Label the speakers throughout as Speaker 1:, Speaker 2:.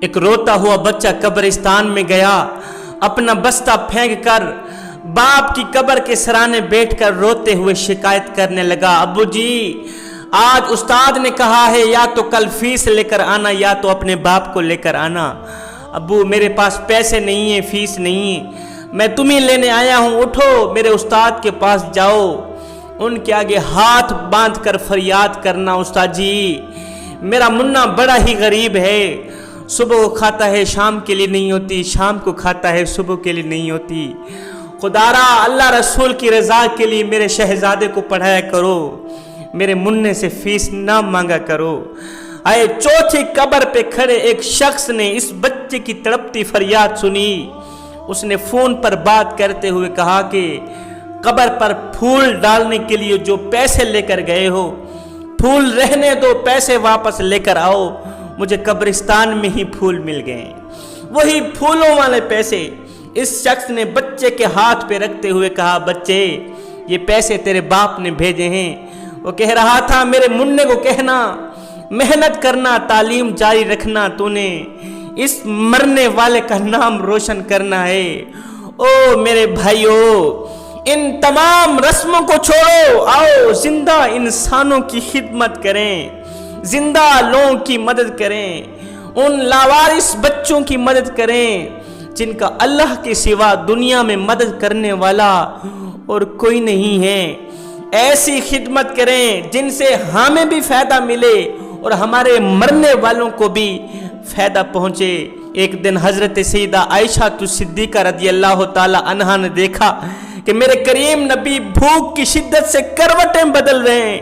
Speaker 1: ایک روتا ہوا بچہ قبرستان میں گیا، اپنا بستہ پھینک کر باپ کی قبر کے سرانے بیٹھ کر روتے ہوئے شکایت کرنے لگا، ابو جی آج استاد نے کہا ہے یا تو کل فیس لے کر آنا یا تو اپنے باپ کو لے کر آنا۔ ابو میرے پاس پیسے نہیں ہیں، فیس نہیں ہے، میں تمہیں لینے آیا ہوں، اٹھو میرے استاد کے پاس جاؤ۔ ان کے آگے ہاتھ باندھ کر فریاد کرنا، استاد جی میرا منا بڑا ہی غریب ہے، صبح کو کھاتا ہے شام کے لیے نہیں ہوتی، شام کو کھاتا ہے صبح کے لیے نہیں ہوتی، خدا را اللہ رسول کی رضا کے لیے میرے شہزادے کو پڑھایا کرو، میرے مننے سے فیس نہ مانگا کرو۔ آئے چوتھی قبر پہ کھڑے ایک شخص نے اس بچے کی تڑپتی فریاد سنی، اس نے فون پر بات کرتے ہوئے کہا کہ قبر پر پھول ڈالنے کے لیے جو پیسے لے کر گئے ہو پھول رہنے دو، پیسے واپس لے کر آؤ، مجھے قبرستان میں ہی پھول مل گئے۔ وہی پھولوں والے پیسے اس شخص نے بچے کے ہاتھ پہ رکھتے ہوئے کہا، بچے یہ پیسے تیرے باپ نے بھیجے ہیں۔ وہ کہہ رہا تھا میرے مننے کو کہنا محنت کرنا، تعلیم جاری رکھنا، تو نے اس مرنے والے کا نام روشن کرنا ہے۔ او میرے بھائیو، ان تمام رسموں کو چھوڑو، آؤ زندہ انسانوں کی خدمت کریں، زندہ لوگوں کی مدد کریں، ان لاوارث بچوں کی مدد کریں جن کا اللہ کے سوا دنیا میں مدد کرنے والا اور کوئی نہیں ہے۔ ایسی خدمت کریں جن سے ہمیں بھی فائدہ ملے اور ہمارے مرنے والوں کو بھی فائدہ پہنچے۔ ایک دن حضرت سیدہ عائشہ صدیقہ رضی اللہ تعالی عنہا نے دیکھا کہ میرے کریم نبی بھوک کی شدت سے کروٹیں بدل رہے ہیں۔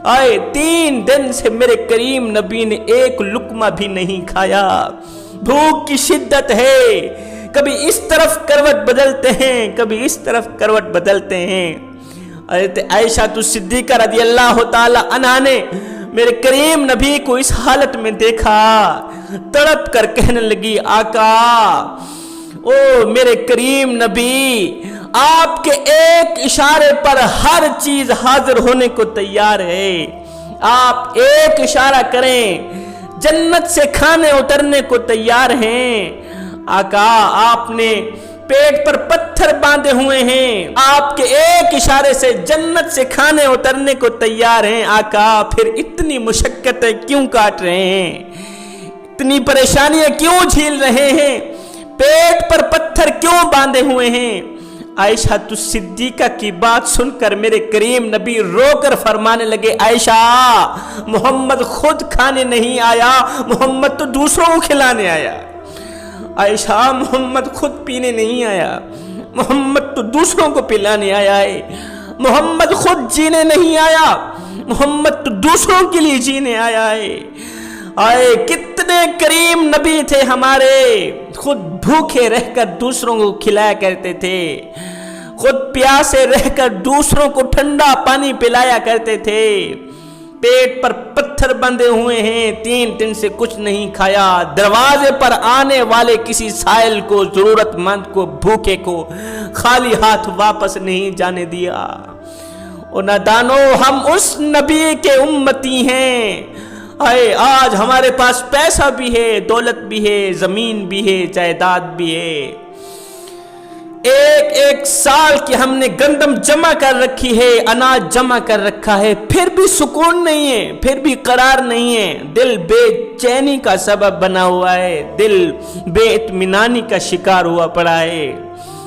Speaker 1: آئے 3 دن سے میرے کریم نبی نے ایک لقمہ بھی نہیں کھایا، بھوک کی شدت ہے، کبھی اس طرف کروٹ بدلتے ہیں کبھی اس طرف کروٹ بدلتے ہیں۔ حضرت عائشہ صدیقہ رضی اللہ تعالی عنہا نے میرے کریم نبی کو اس حالت میں دیکھا، تڑپ کر کہنے لگی، آقا او میرے کریم نبی، آپ کے ایک اشارے پر ہر چیز حاضر ہونے کو تیار ہے، آپ ایک اشارہ کریں جنت سے کھانے اترنے کو تیار ہیں۔ آقا آپ نے پیٹ پر پتھر باندھے ہوئے ہیں، آپ کے ایک اشارے سے جنت سے کھانے اترنے کو تیار ہیں۔ آقا پھر اتنی مشقتیں کیوں کاٹ رہے ہیں، اتنی پریشانیاں کیوں جھیل رہے ہیں، پیٹ پر پتھر کیوں باندھے ہوئے ہیں؟ عائشہ صدیقہ کی بات سن کر میرے کریم نبی رو کر فرمانے لگے، عائشہ محمد خود کھانے نہیں آیا، محمد تو دوسروں کو کھلانے آیا۔ عائشہ محمد خود پینے نہیں آیا، محمد تو دوسروں کو پلانے آیا ہے، محمد خود جینے نہیں آیا، محمد تو دوسروں کے لیے جینے آیا ہے۔ آئے کتنے کریم نبی تھے ہمارے، خود بھوکے رہ کر دوسروں کو کھلایا کرتے تھے، خود پیاسے رہ کر دوسروں کو ٹھنڈا پانی پلایا کرتے تھے، پیٹ پر پتھر بندھے ہوئے ہیں، 3 دن سے کچھ نہیں کھایا، دروازے پر آنے والے کسی سائل کو، ضرورت مند کو، بھوکے کو خالی ہاتھ واپس نہیں جانے دیا۔ اور نادانو، ہم اس نبی کے امتی ہیں۔ آج ہمارے پاس پیسہ بھی ہے، دولت بھی ہے، زمین بھی ہے، جائیداد بھی ہے، ایک سال کی ہم نے گندم جمع کر رکھی ہے، اناج جمع کر رکھا ہے، پھر بھی سکون نہیں ہے، پھر بھی قرار نہیں ہے، دل بے چینی کا سبب بنا ہوا ہے، دل بے اطمینانی کا شکار ہوا پڑا ہے،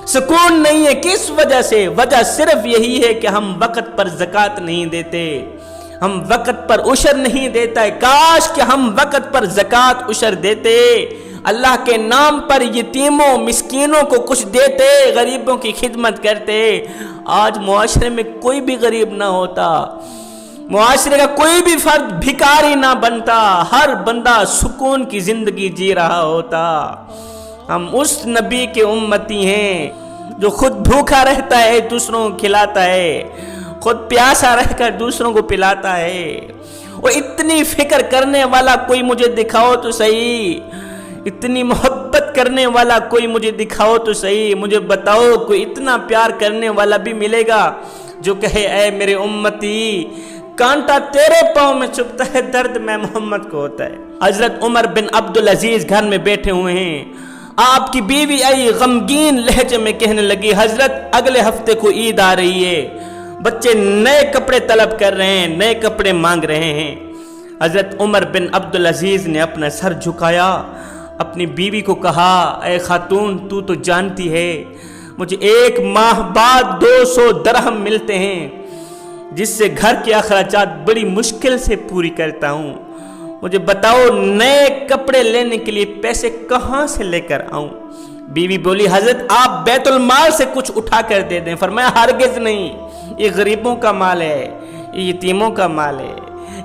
Speaker 1: سکون نہیں ہے۔ کس وجہ سے؟ وجہ صرف یہی ہے کہ ہم وقت پر زکوٰۃ نہیں دیتے، ہم وقت پر عشر نہیں دیتا ہے۔ کاش کہ ہم وقت پر زکوٰۃ عشر دیتے، اللہ کے نام پر یتیموں مسکینوں کو کچھ دیتے، غریبوں کی خدمت کرتے، آج معاشرے میں کوئی بھی غریب نہ ہوتا، معاشرے کا کوئی بھی فرد بھکاری نہ بنتا، ہر بندہ سکون کی زندگی جی رہا ہوتا۔ ہم اس نبی کے امتی ہیں جو خود بھوکا رہتا ہے، دوسروں کو کھلاتا ہے، خود پیاسا رہ کر دوسروں کو پلاتا ہے۔ اور اتنی فکر کرنے والا کوئی مجھے دکھاؤ تو صحیح، اتنی محبت کرنے والا کوئی مجھے دکھاؤ تو صحیح، مجھے بتاؤ کوئی اتنا پیار کرنے والا بھی ملے گا جو کہے، اے میرے امتی کانٹا تیرے پاؤں میں چبھتا ہے، درد میں محمد کو ہوتا ہے۔ حضرت عمر بن عبدالعزیز گھر میں بیٹھے ہوئے ہیں، آپ کی بیوی آئی غمگین لہجے میں کہنے لگی، حضرت اگلے ہفتے کو عید آ رہی ہے، بچے نئے کپڑے طلب کر رہے ہیں، نئے کپڑے مانگ رہے ہیں۔ حضرت عمر بن عبدالعزیز نے اپنا سر جھکایا، اپنی بیوی کو کہا، اے خاتون تو جانتی ہے مجھے 1 ماہ بعد 200 درہم ملتے ہیں، جس سے گھر کے اخراجات بڑی مشکل سے پوری کرتا ہوں، مجھے بتاؤ نئے کپڑے لینے کے لیے پیسے کہاں سے لے کر آؤں؟ بیوی بولی، حضرت آپ بیت المال سے کچھ اٹھا کر دے دیں۔ فرمایا، ہرگز نہیں، یہ غریبوں کا مال ہے، یہ یتیموں کا مال ہے،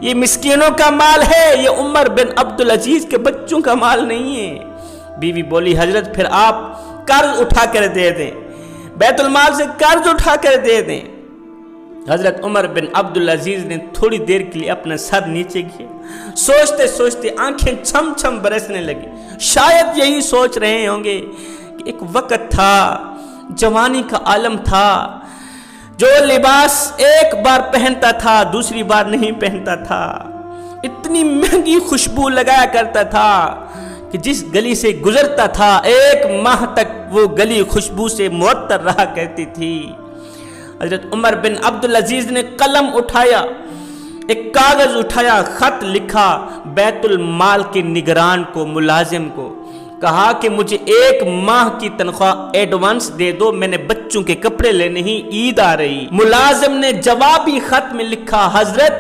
Speaker 1: یہ مسکینوں کا مال ہے، یہ عمر بن عبدالعزیز کے بچوں کا مال نہیں ہے۔ بیوی بولی، حضرت پھر آپ قرض اٹھا کر دے دیں، بیت المال سے قرض اٹھا کر دے دیں۔ حضرت عمر بن عبدالعزیز نے تھوڑی دیر کے لیے اپنا سر نیچے کیا، سوچتے سوچتے آنکھیں چھم چھم برسنے لگی۔ شاید یہی سوچ رہے ہوں گے کہ ایک وقت تھا، جوانی کا عالم تھا، جو لباس ایک بار پہنتا تھا دوسری بار نہیں پہنتا تھا، اتنی مہنگی خوشبو لگایا کرتا تھا کہ جس گلی سے گزرتا تھا 1 ماہ تک وہ گلی خوشبو سے معطر رہا کرتی تھی۔ حضرت عمر بن عبدالعزیز نے قلم اٹھایا، ایک کاغذ اٹھایا، خط لکھا بیت المال کے نگران کو، ملازم کو، کہا کہ مجھے 1 ماہ کی تنخواہ ایڈوانس دے دو، میں نے بچوں کے کپڑے لینے ہی، عید آ رہی۔ ملازم نے جوابی خط میں لکھا، حضرت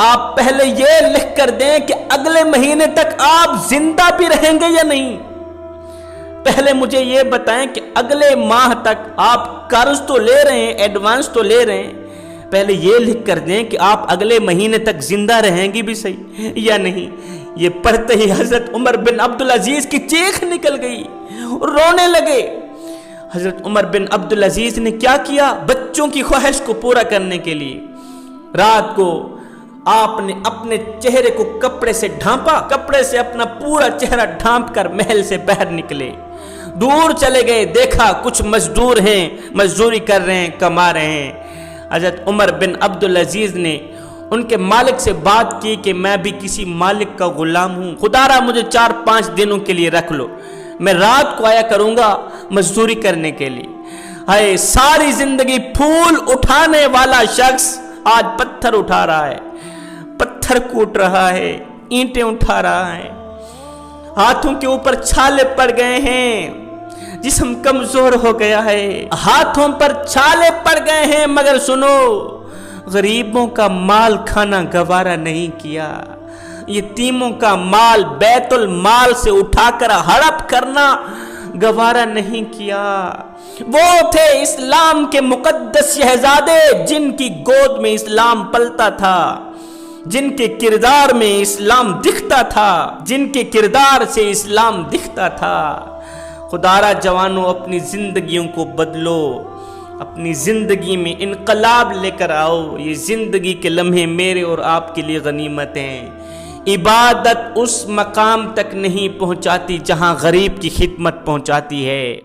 Speaker 1: آپ پہلے یہ لکھ کر دیں کہ اگلے مہینے تک آپ زندہ بھی رہیں گے یا نہیں، پہلے مجھے یہ بتائیں کہ اگلے ماہ تک آپ قرض تو لے رہے ہیں، ایڈوانس تو لے رہے ہیں، پہلے یہ لکھ کر دیں کہ آپ اگلے مہینے تک زندہ رہیں گی بھی صحیح یا نہیں۔ یہ پڑھتے ہی حضرت عمر بن عبدالعزیز کی چیخ نکل گئی، رونے لگے۔ حضرت عمر بن عبدالعزیز نے کیا کیا؟ بچوں کی خواہش کو پورا کرنے کے لیے رات کو آپ نے اپنے چہرے کو کپڑے سے ڈھانپا، کپڑے سے اپنا پورا چہرہ ڈھانپ کر محل سے باہر نکلے، دور چلے گئے، دیکھا کچھ مزدور ہیں، مزدوری کر رہے ہیں، کما رہے ہیں۔ حضرت عمر بن عبدالعزیز نے ان کے مالک سے بات کی کہ میں بھی کسی مالک کا غلام ہوں، خدا را مجھے 4-5 دنوں کے لیے رکھ لو، میں رات کو آیا کروں گا مزدوری کرنے کے لیے۔ ہائے، ساری زندگی پھول اٹھانے والا شخص آج پتھر اٹھا رہا ہے، پتھر کوٹ رہا ہے، اینٹیں اٹھا رہا ہے، ہاتھوں کے اوپر چھالے پڑ گئے ہیں، جسم کمزور ہو گیا ہے، ہاتھوں پر چھالے پڑ گئے ہیں، مگر سنو، غریبوں کا مال کھانا گوارا نہیں کیا، یتیموں کا مال بیت المال سے اٹھا کر ہڑپ کرنا گوارا نہیں کیا۔ وہ تھے اسلام کے مقدس شہزادے جن کی گود میں اسلام پلتا تھا، جن کے کردار میں اسلام دکھتا تھا، جن کے کردار سے اسلام دکھتا تھا۔ خدارا جوانوں، اپنی زندگیوں کو بدلو، اپنی زندگی میں انقلاب لے کر آؤ۔ یہ زندگی کے لمحے میرے اور آپ کے لیے غنیمت ہیں۔ عبادت اس مقام تک نہیں پہنچاتی جہاں غریب کی خدمت پہنچاتی ہے۔